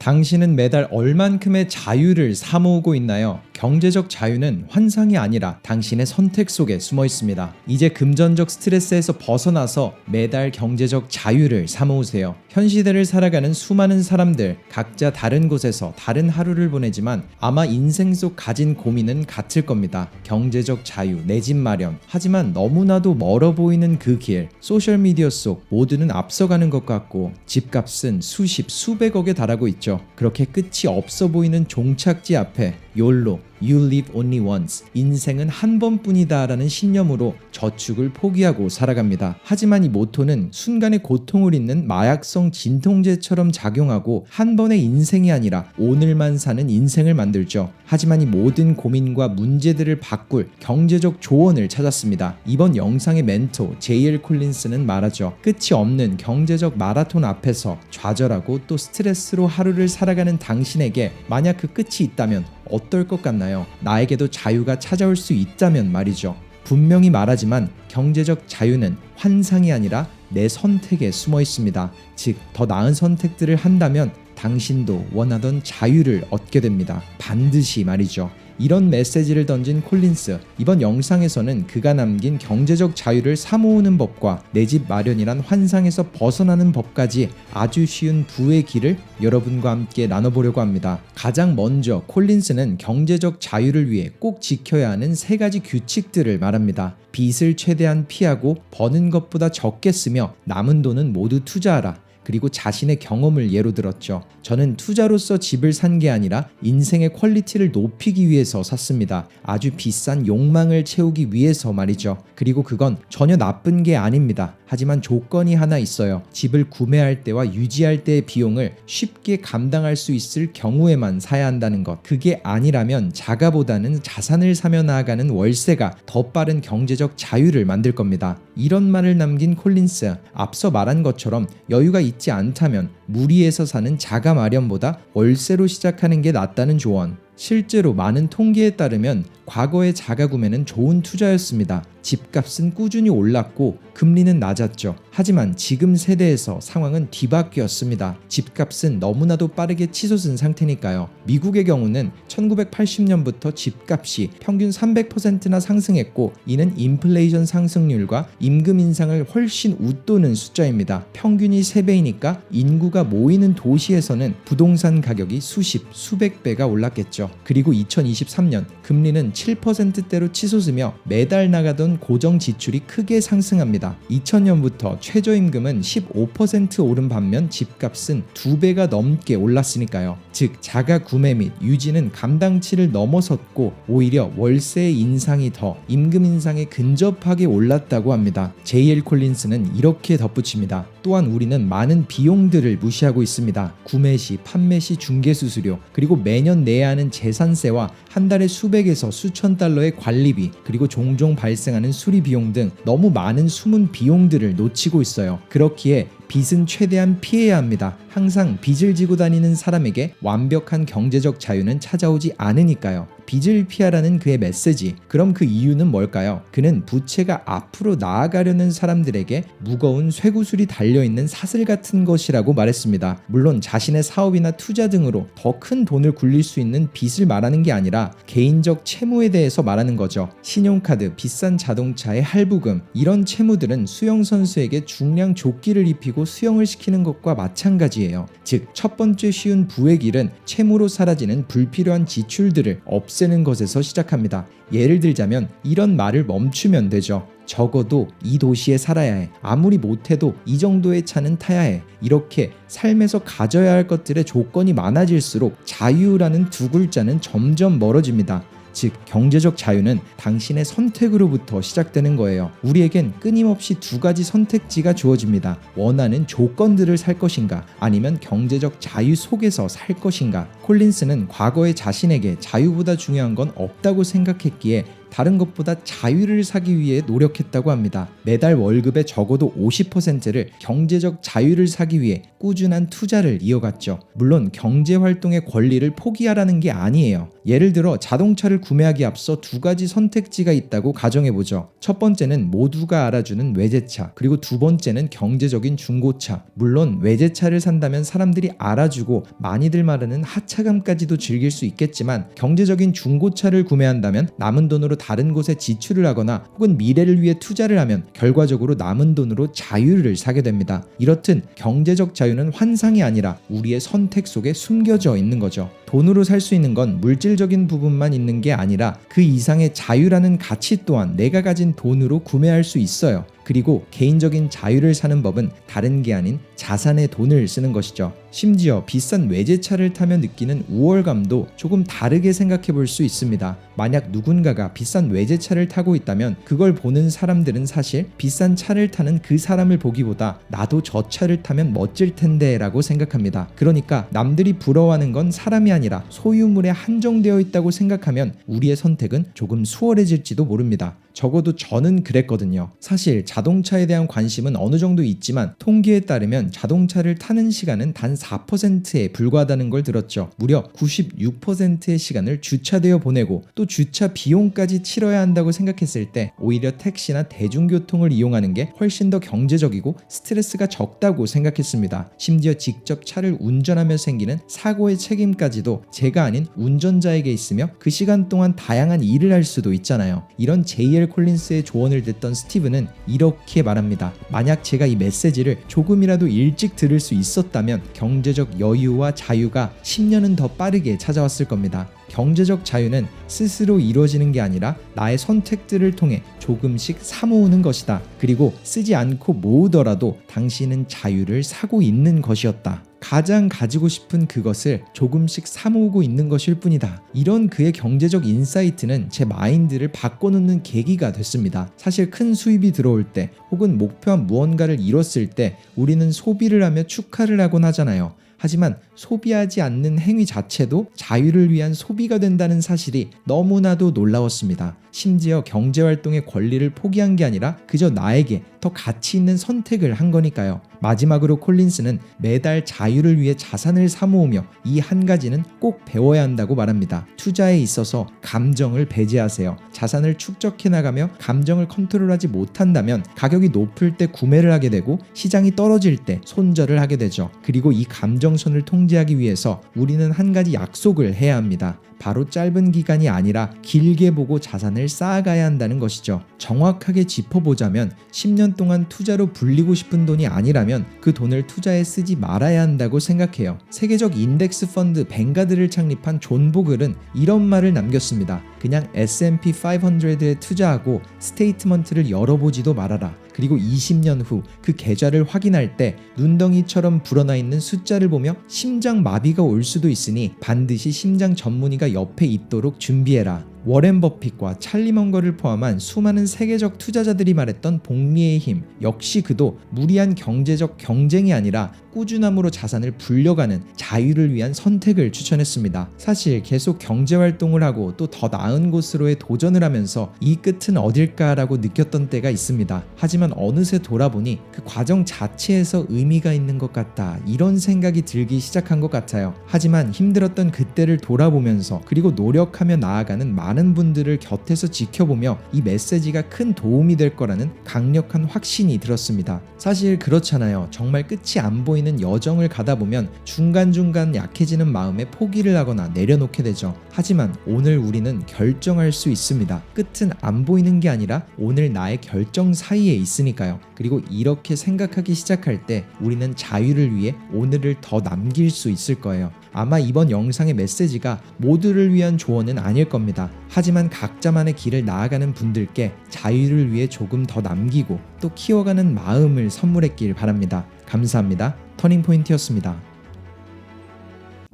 당신은 매달 얼만큼의 자유를 사모으고 있나요? 경제적 자유는 환상이 아니라 당신의 선택 속에 숨어 있습니다. 이제 금전적 스트레스에서 벗어나서 매달 경제적 자유를 사모으세요. 현 시대를 살아가는 수많은 사람들, 각자 다른 곳에서 다른 하루를 보내지만 아마 인생 속 가진 고민은 같을 겁니다. 경제적 자유, 내 집 마련. 하지만 너무나도 멀어 보이는 그 길, 소셜미디어 속 모두는 앞서가는 것 같고 집값은 수십, 수백억에 달하고 있죠. 그렇게 끝이 없어 보이는 종착지 앞에 YOLO, You live only once. 인생은 한 번뿐이다 라는 신념으로 저축을 포기하고 살아갑니다. 하지만 이 모토는 순간의 고통을 잊는 마약성 진통제처럼 작용하고 한 번의 인생이 아니라 오늘만 사는 인생을 만들죠. 하지만 이 모든 고민과 문제들을 바꿀 경제적 조언을 찾았습니다. 이번 영상의 멘토 JL 콜린스는 말하죠. 끝이 없는 경제적 마라톤 앞에서 좌절하고 또 스트레스로 하루를 살아가는 당신에게 만약 그 끝이 있다면 어떨 것 같나요? 나에게도 자유가 찾아올 수 있다면 말이죠. 분명히 말하지만 경제적 자유는 환상이 아니라 내 선택에 숨어 있습니다. 즉, 더 나은 선택들을 한다면 당신도 원하던 자유를 얻게 됩니다. 반드시 말이죠. 이런 메시지를 던진 콜린스, 이번 영상에서는 그가 남긴 경제적 자유를 사모으는 법과 내 집 마련이란 환상에서 벗어나는 법까지 아주 쉬운 부의 길을 여러분과 함께 나눠보려고 합니다. 가장 먼저 콜린스는 경제적 자유를 위해 꼭 지켜야 하는 3가지 규칙들을 말합니다. 빚을 최대한 피하고 버는 것보다 적게 쓰며 남은 돈은 모두 투자하라. 그리고 자신의 경험을 예로 들었죠. 저는 투자로서 집을 산 게 아니라 인생의 퀄리티를 높이기 위해서 샀습니다. 아주 비싼 욕망을 채우기 위해서 말이죠. 그리고 그건 전혀 나쁜 게 아닙니다. 하지만 조건이 하나 있어요. 집을 구매할 때와 유지할 때의 비용을 쉽게 감당할 수 있을 경우에만 사야 한다는 것. 그게 아니라면 자가보다는 자산을 사며 나아가는 월세가 더 빠른 경제적 자유를 만들 겁니다. 이런 말을 남긴 콜린스, 앞서 말한 것처럼 여유가 있지 않다면 무리해서 사는 자가 마련보다 월세로 시작하는 게 낫다는 조언. 실제로 많은 통계에 따르면 과거의 자가 구매는 좋은 투자였습니다. 집값은 꾸준히 올랐고 금리는 낮았죠. 하지만 지금 세대에서 상황은 뒤바뀌었습니다. 집값은 너무나도 빠르게 치솟은 상태니까요. 미국의 경우는 1980년부터 집값이 평균 300%나 상승했고 이는 인플레이션 상승률과 임금 인상을 훨씬 웃도는 숫자입니다. 평균이 3배이니까 인구가 모이는 도시에서는 부동산 가격이 수십, 수백 배가 올랐겠죠. 그리고 2023년 금리는 7%대로 치솟으며 매달 나가던 고정 지출이 크게 상승합니다. 2000년부터 최저임금은 15% 오른 반면 집값은 2배가 넘게 올랐으니까요. 즉 자가 구매 및 유지는 감당치를 넘어섰고 오히려 월세의 인상이 더 임금 인상에 근접하게 올랐다고 합니다. JL 콜린스는 이렇게 덧붙입니다. 또한 우리는 많은 비용들을 무시하고 있습니다. 구매 시, 판매 시 중개수수료, 그리고 매년 내야 하는 재산세와 한 달에 수백에서 수천 달러의 관리비, 그리고 종종 발생하는 수리 비용 등 너무 많은 숨은 비용들을 놓치고 있어요. 그렇기에 빚은 최대한 피해야 합니다. 항상 빚을 지고 다니는 사람에게 완벽한 경제적 자유는 찾아오지 않으니까요. 빚을 피하라는 그의 메시지. 그럼 그 이유는 뭘까요? 그는 부채가 앞으로 나아가려는 사람들에게 무거운 쇠구슬이 달려있는 사슬 같은 것이라고 말했습니다. 물론 자신의 사업이나 투자 등으로 더 큰 돈을 굴릴 수 있는 빚을 말하는 게 아니라 개인적 채무에 대해서 말하는 거죠. 신용카드, 비싼 자동차의 할부금, 이런 채무들은 수영선수에게 중량 조끼를 입히고 수영을 시키는 것과 마찬가지예요. 즉, 첫 번째 쉬운 부의 길은 채무로 사라지는 불필요한 지출들을 없애는 것에서 시작합니다. 예를 들자면 이런 말을 멈추면 되죠. 적어도 이 도시에 살아야 해. 아무리 못해도 이 정도의 차는 타야 해. 이렇게 삶에서 가져야 할 것들의 조건이 많아질수록 자유라는 2글자는 점점 멀어집니다. 즉 경제적 자유는 당신의 선택으로부터 시작되는 거예요. 우리에겐 끊임없이 2가지 선택지가 주어집니다. 원하는 조건들을 살 것인가, 아니면 경제적 자유 속에서 살 것인가. 콜린스는 과거의 자신에게 자유보다 중요한 건 없다고 생각했기에 다른 것보다 자유를 사기 위해 노력했다고 합니다. 매달 월급의 적어도 50%를 경제적 자유를 사기 위해 꾸준한 투자를 이어갔죠. 물론 경제활동의 권리를 포기하라는 게 아니에요. 예를 들어 자동차를 구매하기 앞서 두 가지 선택지가 있다고 가정해보죠. 첫 번째는 모두가 알아주는 외제차, 그리고 두 번째는 경제적인 중고차. 물론 외제차를 산다면 사람들이 알아주고 많이들 말하는 하차감까지도 즐길 수 있겠지만, 경제적인 중고차를 구매한다면 남은 돈으로 다른 곳에 지출을 하거나 혹은 미래를 위해 투자를 하면 결과적으로 남은 돈으로 자유를 사게 됩니다. 이렇듯 경제적 자유는 환상이 아니라 우리의 선택 속에 숨겨져 있는 거죠. 돈으로 살 수 있는 건 물질적인 부분만 있는 게 아니라 그 이상의 자유라는 가치 또한 내가 가진 돈으로 구매할 수 있어요. 그리고 개인적인 자유를 사는 법은 다른 게 아닌 자산의 돈을 쓰는 것이죠. 심지어 비싼 외제차를 타며 느끼는 우월감도 조금 다르게 생각해 볼 수 있습니다. 만약 누군가가 비싼 외제차를 타고 있다면 그걸 보는 사람들은 사실 비싼 차를 타는 그 사람을 보기보다 나도 저 차를 타면 멋질 텐데 라고 생각합니다. 그러니까 남들이 부러워하는 건 사람이 아니라 소유물에 한정되어 있다고 생각하면 우리의 선택은 조금 수월해질지도 모릅니다. 적어도 저는 그랬거든요. 사실 자동차에 대한 관심은 어느 정도 있지만 통계에 따르면 자동차를 타는 시간은 단 4%에 불과하다는 걸 들었죠. 무려 96%의 시간을 주차되어 보내고 또 주차 비용까지 치러야 한다고 생각했을 때 오히려 택시나 대중교통을 이용하는 게 훨씬 더 경제적이고 스트레스가 적다고 생각했습니다. 심지어 직접 차를 운전하며 생기는 사고의 책임까지도 제가 아닌 운전자에게 있으며 그 시간 동안 다양한 일을 할 수도 있잖아요. 이런 J.L. 콜린스의 조언을 듣던 스티브는 이렇게 말합니다. 만약 제가 이 메시지를 조금이라도 일찍 들을 수 있었다면 경제적 여유와 자유가 10년은 더 빠르게 찾아왔을 겁니다. 경제적 자유는 스스로 이루어지는 게 아니라 나의 선택들을 통해 조금씩 사모으는 것이다. 그리고 쓰지 않고 모으더라도 당신은 자유를 사고 있는 것이었다. 가장 가지고 싶은 그것을 조금씩 사모으고 있는 것일 뿐이다. 이런 그의 경제적 인사이트는 제 마인드를 바꿔놓는 계기가 됐습니다. 사실 큰 수입이 들어올 때 혹은 목표한 무언가를 이뤘을 때 우리는 소비를 하며 축하를 하곤 하잖아요. 하지만 소비하지 않는 행위 자체도 자유를 위한 소비가 된다는 사실이 너무나도 놀라웠습니다. 심지어 경제활동의 권리를 포기한 게 아니라 그저 나에게 더 가치 있는 선택을 한 거니까요. 마지막으로 콜린스는 매달 자유를 위해 자산을 사모으며 이 한 가지는 꼭 배워야 한다고 말합니다. 투자에 있어서 감정을 배제하세요. 자산을 축적해 나가며 감정을 컨트롤하지 못한다면 가격이 높을 때 구매를 하게 되고 시장이 떨어질 때 손절을 하게 되죠. 그리고 이 감정선을 통제하기 위해서 우리는 한 가지 약속을 해야 합니다. 바로 짧은 기간이 아니라 길게 보고 자산을 쌓아가야 한다는 것이죠. 정확하게 짚어보자면 10년 동안 투자로 불리고 싶은 돈이 아니라면 그 돈을 투자에 쓰지 말아야 한다고 생각해요. 세계적 인덱스 펀드 뱅가드를 창립한 존 보글은 이런 말을 남겼습니다. 그냥 S&P 500에 투자하고 스테이트먼트를 열어보지도 말아라. 그리고 20년 후 그 계좌를 확인할 때 눈덩이처럼 불어나 있는 숫자를 보며 심장 마비가 올 수도 있으니 반드시 심장 전문의가 옆에 있도록 준비해라. 워렌 버핏과 찰리 먼거를 포함한 수많은 세계적 투자자들이 말했던 복리의 힘, 역시 그도 무리한 경제적 경쟁이 아니라 꾸준함으로 자산을 불려가는 자유를 위한 선택을 추천했습니다. 사실 계속 경제활동을 하고 또 더 나은 곳으로의 도전을 하면서 이 끝은 어딜까라고 느꼈던 때가 있습니다. 하지만 어느새 돌아보니 그 과정 자체에서 의미가 있는 것 같다, 이런 생각이 들기 시작한 것 같아요. 하지만 힘들었던 그때를 돌아보면서 그리고 노력하며 나아가는 많은 분들을 곁에서 지켜보며 이 메시지가 큰 도움이 될 거라는 강력한 확신이 들었습니다. 사실 그렇잖아요. 정말 끝이 안 보이는 여정을 가다 보면 중간중간 약해지는 마음에 포기를 하거나 내려놓게 되죠. 하지만 오늘 우리는 결정할 수 있습니다. 끝은 안 보이는 게 아니라 오늘 나의 결정 사이에 있으니까요. 그리고 이렇게 생각하기 시작할 때 우리는 자유를 위해 오늘을 더 남길 수 있을 거예요. 아마 이번 영상의 메시지가 모두를 위한 조언은 아닐 겁니다. 하지만 각자만의 길을 나아가는 분들께 자유를 위해 조금 더 남기고 또 키워가는 마음을 선물했길 바랍니다. 감사합니다. 터닝포인트였습니다.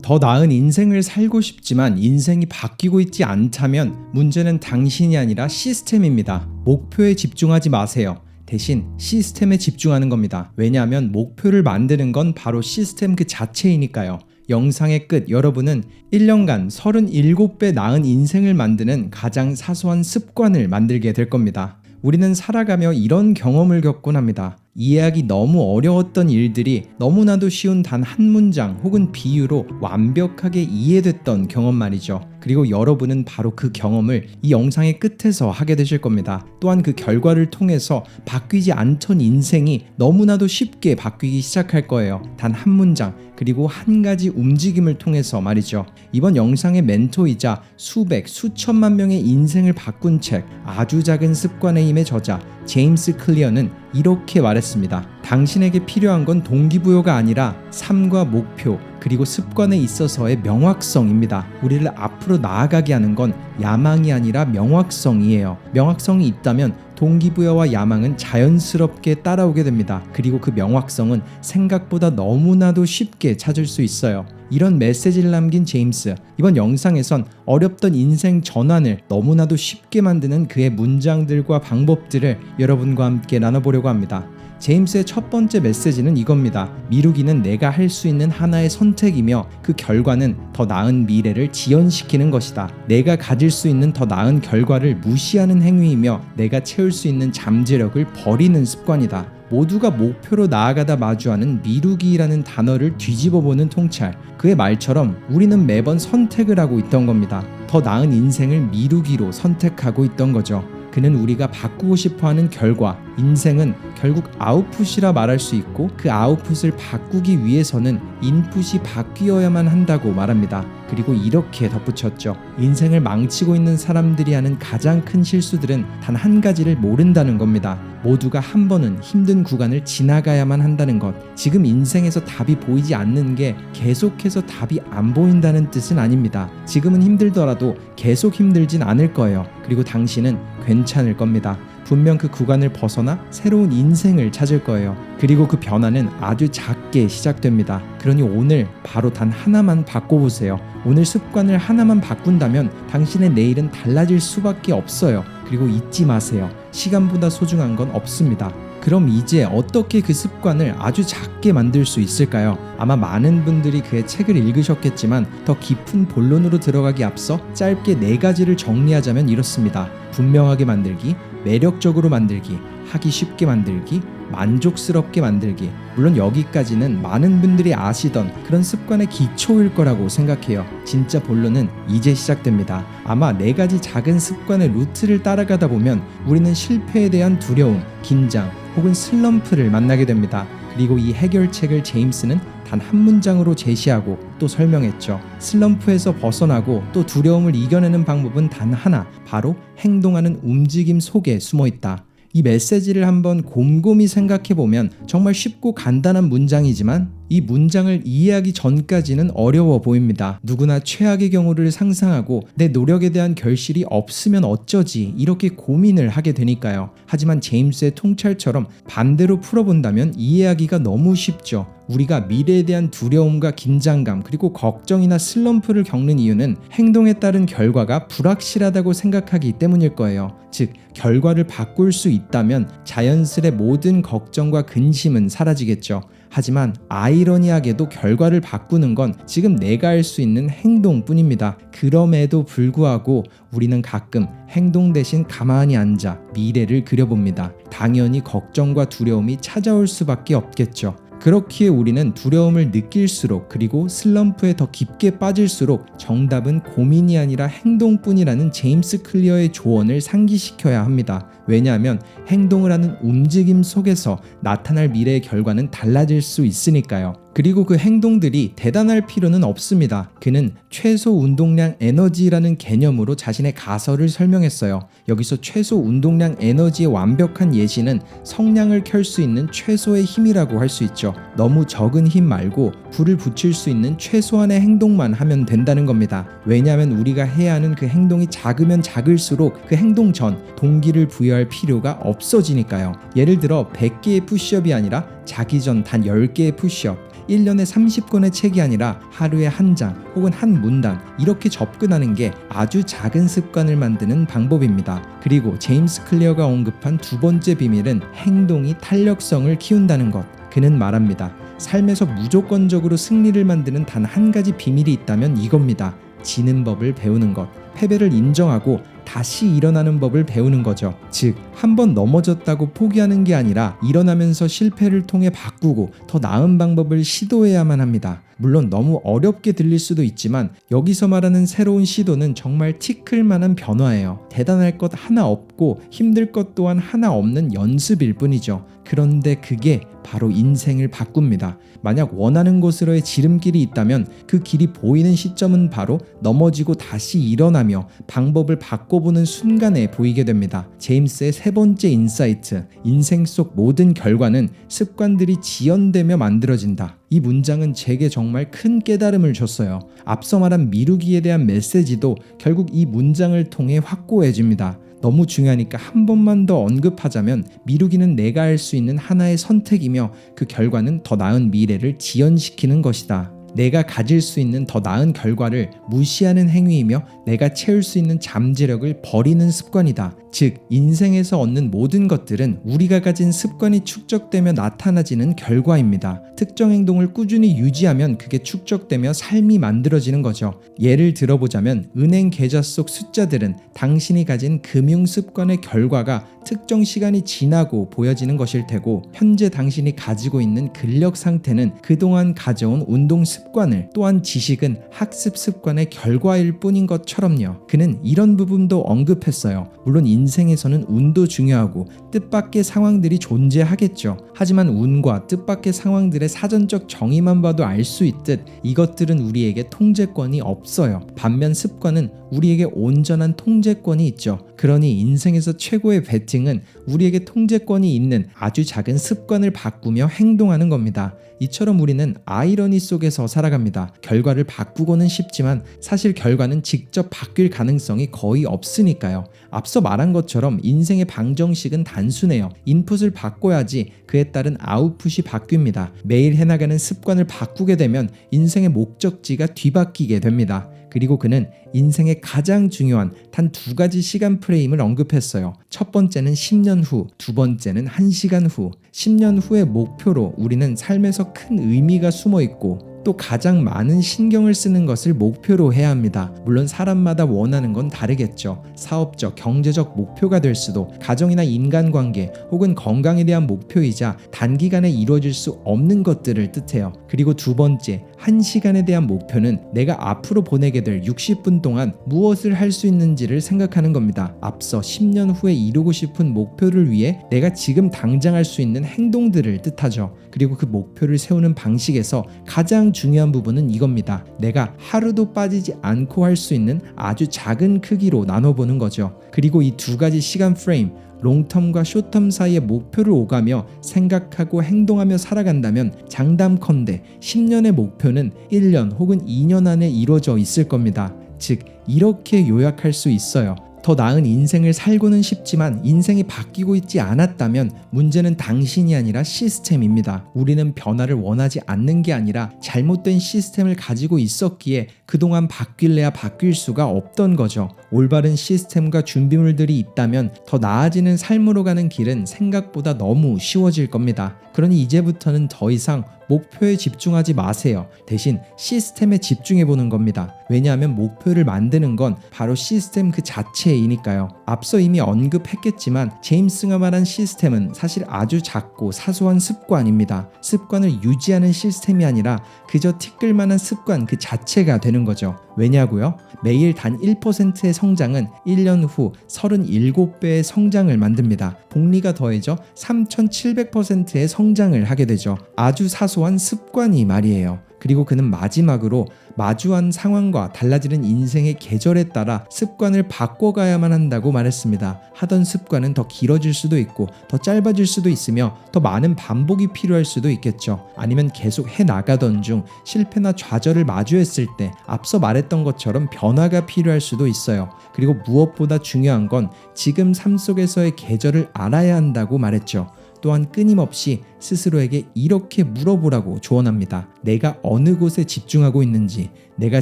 더 나은 인생을 살고 싶지만 인생이 바뀌고 있지 않다면 문제는 당신이 아니라 시스템입니다. 목표에 집중하지 마세요. 대신 시스템에 집중하는 겁니다. 왜냐하면 목표를 만드는 건 바로 시스템 그 자체이니까요. 영상의 끝, 여러분은 1년간 37배 나은 인생을 만드는 가장 사소한 습관을 만들게 될 겁니다. 우리는 살아가며 이런 경험을 겪곤 합니다. 이해하기 너무 어려웠던 일들이 너무나도 쉬운 단 한 문장 혹은 비유로 완벽하게 이해됐던 경험 말이죠. 그리고 여러분은 바로 그 경험을 이 영상의 끝에서 하게 되실 겁니다. 또한 그 결과를 통해서 바뀌지 않던 인생이 너무나도 쉽게 바뀌기 시작할 거예요. 단 한 문장, 그리고 한 가지 움직임을 통해서 말이죠. 이번 영상의 멘토이자 수백, 수천만 명의 인생을 바꾼 책 아주 작은 습관의 힘의 저자 제임스 클리어는 이렇게 말했습니다. 당신에게 필요한 건 동기부여가 아니라 삶과 목표 그리고 습관에 있어서의 명확성입니다. 우리를 앞으로 나아가게 하는 건 야망이 아니라 명확성이에요. 명확성이 있다면 동기부여와 야망은 자연스럽게 따라오게 됩니다. 그리고 그 명확성은 생각보다 너무나도 쉽게 찾을 수 있어요. 이런 메시지를 남긴 제임스, 이번 영상에선 어렵던 인생 전환을 너무나도 쉽게 만드는 그의 문장들과 방법들을 여러분과 함께 나눠보려고 합니다. 제임스의 첫 번째 메시지는 이겁니다. 미루기는 내가 할 수 있는 하나의 선택이며 그 결과는 더 나은 미래를 지연시키는 것이다. 내가 가질 수 있는 더 나은 결과를 무시하는 행위이며 내가 채울 수 있는 잠재력을 버리는 습관이다. 모두가 목표로 나아가다 마주하는 미루기라는 단어를 뒤집어보는 통찰. 그의 말처럼 우리는 매번 선택을 하고 있던 겁니다. 더 나은 인생을 미루기로 선택하고 있던 거죠. 그는 우리가 바꾸고 싶어하는 결과, 인생은 결국 아웃풋이라 말할 수 있고 그 아웃풋을 바꾸기 위해서는 인풋이 바뀌어야만 한다고 말합니다. 그리고 이렇게 덧붙였죠. 인생을 망치고 있는 사람들이 하는 가장 큰 실수들은 단 한 가지를 모른다는 겁니다. 모두가 한 번은 힘든 구간을 지나가야만 한다는 것. 지금 인생에서 답이 보이지 않는 게 계속해서 답이 안 보인다는 뜻은 아닙니다. 지금은 힘들더라도 계속 힘들진 않을 거예요. 그리고 당신은 괜찮을 겁니다. 분명 그 구간을 벗어나 새로운 인생을 찾을 거예요. 그리고 그 변화는 아주 작게 시작됩니다. 그러니 오늘 바로 단 하나만 바꿔보세요. 오늘 습관을 하나만 바꾼다면 당신의 내일은 달라질 수밖에 없어요. 그리고 잊지 마세요. 시간보다 소중한 건 없습니다. 그럼 이제 어떻게 그 습관을 아주 작게 만들 수 있을까요? 아마 많은 분들이 그의 책을 읽으셨겠지만 더 깊은 본론으로 들어가기 앞서 짧게 4가지를 정리하자면 이렇습니다. 분명하게 만들기, 매력적으로 만들기, 하기 쉽게 만들기, 만족스럽게 만들기. 물론 여기까지는 많은 분들이 아시던 그런 습관의 기초일 거라고 생각해요. 진짜 본론은 이제 시작됩니다. 아마 4가지 작은 습관의 루트를 따라가다 보면 우리는 실패에 대한 두려움, 긴장 혹은 슬럼프를 만나게 됩니다. 그리고 이 해결책을 제임스는 단 한 문장으로 제시하고 또 설명했죠. 슬럼프에서 벗어나고 또 두려움을 이겨내는 방법은 단 하나, 바로 행동하는 움직임 속에 숨어 있다. 이 메시지를 한번 곰곰이 생각해보면 정말 쉽고 간단한 문장이지만 이 문장을 이해하기 전까지는 어려워 보입니다. 누구나 최악의 경우를 상상하고 내 노력에 대한 결실이 없으면 어쩌지 이렇게 고민을 하게 되니까요. 하지만 제임스의 통찰처럼 반대로 풀어본다면 이해하기가 너무 쉽죠. 우리가 미래에 대한 두려움과 긴장감 그리고 걱정이나 슬럼프를 겪는 이유는 행동에 따른 결과가 불확실하다고 생각하기 때문일 거예요. 즉, 결과를 바꿀 수 있다면 자연스레 모든 걱정과 근심은 사라지겠죠. 하지만 아이러니하게도 결과를 바꾸는 건 지금 내가 할 수 있는 행동뿐입니다. 그럼에도 불구하고 우리는 가끔 행동 대신 가만히 앉아 미래를 그려봅니다. 당연히 걱정과 두려움이 찾아올 수밖에 없겠죠. 그렇기에 우리는 두려움을 느낄수록 그리고 슬럼프에 더 깊게 빠질수록 정답은 고민이 아니라 행동뿐이라는 제임스 클리어의 조언을 상기시켜야 합니다. 왜냐하면 행동을 하는 움직임 속에서 나타날 미래의 결과는 달라질 수 있으니까요. 그리고 그 행동들이 대단할 필요는 없습니다. 그는 최소 운동량 에너지라는 개념으로 자신의 가설을 설명했어요. 여기서 최소 운동량 에너지의 완벽한 예시는 성냥을 켤 수 있는 최소의 힘이라고 할 수 있죠. 너무 적은 힘 말고 불을 붙일 수 있는 최소한의 행동만 하면 된다는 겁니다. 왜냐하면 우리가 해야 하는 그 행동이 작으면 작을수록 그 행동 전 동기를 부여할 필요가 없어지니까요. 예를 들어 100개의 푸시업이 아니라 자기 전 단 10개의 푸시업, 1년에 30권의 책이 아니라 하루에 한 장 혹은 한 문단, 이렇게 접근하는 게 아주 작은 습관을 만드는 방법입니다. 그리고 제임스 클리어가 언급한 두 번째 비밀은 행동이 탄력성을 키운다는 것. 그는 말합니다. 삶에서 무조건적으로 승리를 만드는 단 한 가지 비밀이 있다면 이겁니다. 지는 법을 배우는 것, 패배를 인정하고 다시 일어나는 법을 배우는 거죠. 즉, 한번 넘어졌다고 포기하는 게 아니라 일어나면서 실패를 통해 바꾸고 더 나은 방법을 시도해야만 합니다. 물론 너무 어렵게 들릴 수도 있지만 여기서 말하는 새로운 시도는 정말 티끌만한 변화예요. 대단할 것 하나 없고 힘들 것 또한 하나 없는 연습일 뿐이죠. 그런데 그게 바로 인생을 바꿉니다. 만약 원하는 곳으로의 지름길이 있다면 그 길이 보이는 시점은 바로 넘어지고 다시 일어나며 방법을 바꿔보는 순간에 보이게 됩니다. 제임스의 세 번째 인사이트, 인생 속 모든 결과는 습관들이 지연되며 만들어진다. 이 문장은 제게 정말 큰 깨달음을 줬어요. 앞서 말한 미루기에 대한 메시지도 결국 이 문장을 통해 확고해집니다. 너무 중요하니까 한 번만 더 언급하자면 미루기는 내가 할 수 있는 하나의 선택이며 그 결과는 더 나은 미래를 지연시키는 것이다. 내가 가질 수 있는 더 나은 결과를 무시하는 행위이며 내가 채울 수 있는 잠재력을 버리는 습관이다. 즉, 인생에서 얻는 모든 것들은 우리가 가진 습관이 축적되며 나타나지는 결과입니다. 특정 행동을 꾸준히 유지하면 그게 축적되며 삶이 만들어지는 거죠. 예를 들어보자면 은행 계좌 속 숫자들은 당신이 가진 금융 습관의 결과가 특정 시간이 지나고 보여지는 것일 테고, 현재 당신이 가지고 있는 근력 상태는 그동안 가져온 운동 습관을, 또한 지식은 학습 습관의 결과일 뿐인 것처럼요. 그는 이런 부분도 언급했어요. 물론 인생에서는 운도 중요하고 뜻밖의 상황들이 존재하겠죠. 하지만 운과 뜻밖의 상황들의 사전적 정의만 봐도 알 수 있듯 이것들은 우리에게 통제권이 없어요. 반면 습관은 우리에게 온전한 통제권이 있죠. 그러니 인생에서 최고의 배팅은 우리에게 통제권이 있는 아주 작은 습관을 바꾸며 행동하는 겁니다. 이처럼 우리는 아이러니 속에서 살아갑니다. 결과를 바꾸고는 싶지만 사실 결과는 직접 바뀔 가능성이 거의 없으니까요. 앞서 말한 것처럼 인생의 방정식은 단순해요. 인풋을 바꿔야지 그에 따른 아웃풋이 바뀝니다. 매일 해나가는 습관을 바꾸게 되면 인생의 목적지가 뒤바뀌게 됩니다. 그리고 그는 인생의 가장 중요한 단 두 가지 시간 프레임을 언급했어요. 첫 번째는 10년 후, 두 번째는 1시간 후. 10년 후의 목표로 우리는 삶에서 큰 의미가 숨어 있고 또 가장 많은 신경을 쓰는 것을 목표로 해야 합니다. 물론 사람마다 원하는 건 다르겠죠. 사업적, 경제적 목표가 될 수도, 가정이나 인간관계 혹은 건강에 대한 목표이자 단기간에 이루어질 수 없는 것들을 뜻해요. 그리고 두 번째, 1시간에 대한 목표는 내가 앞으로 보내게 될 60분 동안 무엇을 할 수 있는지를 생각하는 겁니다. 앞서 10년 후에 이루고 싶은 목표를 위해 내가 지금 당장 할 수 있는 행동들을 뜻하죠. 그리고 그 목표를 세우는 방식에서 가장 중요한 부분은 이겁니다. 내가 하루도 빠지지 않고 할 수 있는 아주 작은 크기로 나눠보는 거죠. 그리고 이 두 가지 시간 프레임, 롱텀과 숏텀 사이의 목표를 오가며 생각하고 행동하며 살아간다면 장담컨대 10년의 목표는 1년 혹은 2년 안에 이루어져 있을 겁니다. 즉, 이렇게 요약할 수 있어요. 더 나은 인생을 살고는 싶지만 인생이 바뀌고 있지 않았다면 문제는 당신이 아니라 시스템입니다. 우리는 변화를 원하지 않는 게 아니라 잘못된 시스템을 가지고 있었기에 그동안 바뀔래야 바뀔 수가 없던 거죠. 올바른 시스템과 준비물들이 있다면 더 나아지는 삶으로 가는 길은 생각보다 너무 쉬워질 겁니다. 그러니 이제부터는 더 이상 목표에 집중하지 마세요. 대신 시스템에 집중해보는 겁니다. 왜냐하면 목표를 만드는 건 바로 시스템 그 자체이니까요. 앞서 이미 언급했겠지만 제임스가 말한 시스템은 사실 아주 작고 사소한 습관입니다. 습관을 유지하는 시스템이 아니라 그저 티끌만한 습관 그 자체가 되는 거죠. 왜냐고요? 매일 단 1%의 성장은 1년 후 37배의 성장을 만듭니다. 복리가 더해져 3700%의 성장을 하게 되죠. 아주 사소한 습관이 말이에요. 그리고 그는 마지막으로 마주한 상황과 달라지는 인생의 계절에 따라 습관을 바꿔가야만 한다고 말했습니다. 하던 습관은 더 길어질 수도 있고 더 짧아질 수도 있으며 더 많은 반복이 필요할 수도 있겠죠. 아니면 계속 해나가던 중 실패나 좌절을 마주했을 때 앞서 말했던 것처럼 변화가 필요할 수도 있어요. 그리고 무엇보다 중요한 건 지금 삶 속에서의 계절을 알아야 한다고 말했죠. 또한 끊임없이 스스로에게 이렇게 물어보라고 조언합니다. 내가 어느 곳에 집중하고 있는지, 내가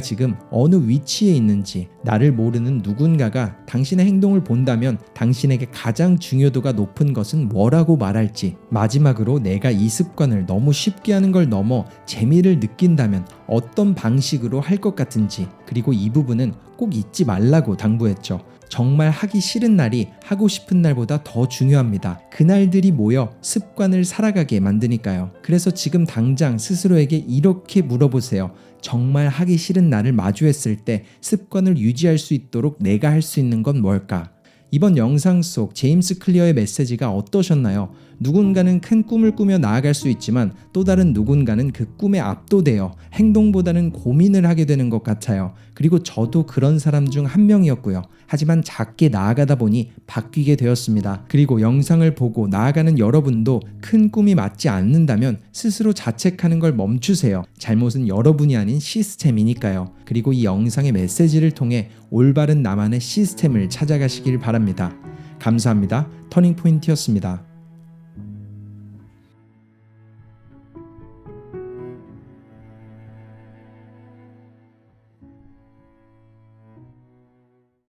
지금 어느 위치에 있는지, 나를 모르는 누군가가 당신의 행동을 본다면 당신에게 가장 중요도가 높은 것은 뭐라고 말할지, 마지막으로 내가 이 습관을 너무 쉽게 하는 걸 넘어 재미를 느낀다면 어떤 방식으로 할 것 같은지, 그리고 이 부분은 꼭 잊지 말라고 당부했죠. 정말 하기 싫은 날이 하고 싶은 날보다 더 중요합니다. 그날들이 모여 습관을 살아가게 만드니까요. 그래서 지금 당장 스스로에게 이렇게 물어보세요. 정말 하기 싫은 날을 마주했을 때 습관을 유지할 수 있도록 내가 할 수 있는 건 뭘까? 이번 영상 속 제임스 클리어의 메시지가 어떠셨나요? 누군가는 큰 꿈을 꾸며 나아갈 수 있지만 또 다른 누군가는 그 꿈에 압도되어 행동보다는 고민을 하게 되는 것 같아요. 그리고 저도 그런 사람 중 한 명이었고요. 하지만 작게 나아가다 보니 바뀌게 되었습니다. 그리고 영상을 보고 나아가는 여러분도 큰 꿈이 맞지 않는다면 스스로 자책하는 걸 멈추세요. 잘못은 여러분이 아닌 시스템이니까요. 그리고 이 영상의 메시지를 통해 올바른 나만의 시스템을 찾아가시길 바랍니다. 감사합니다. 터닝포인트였습니다.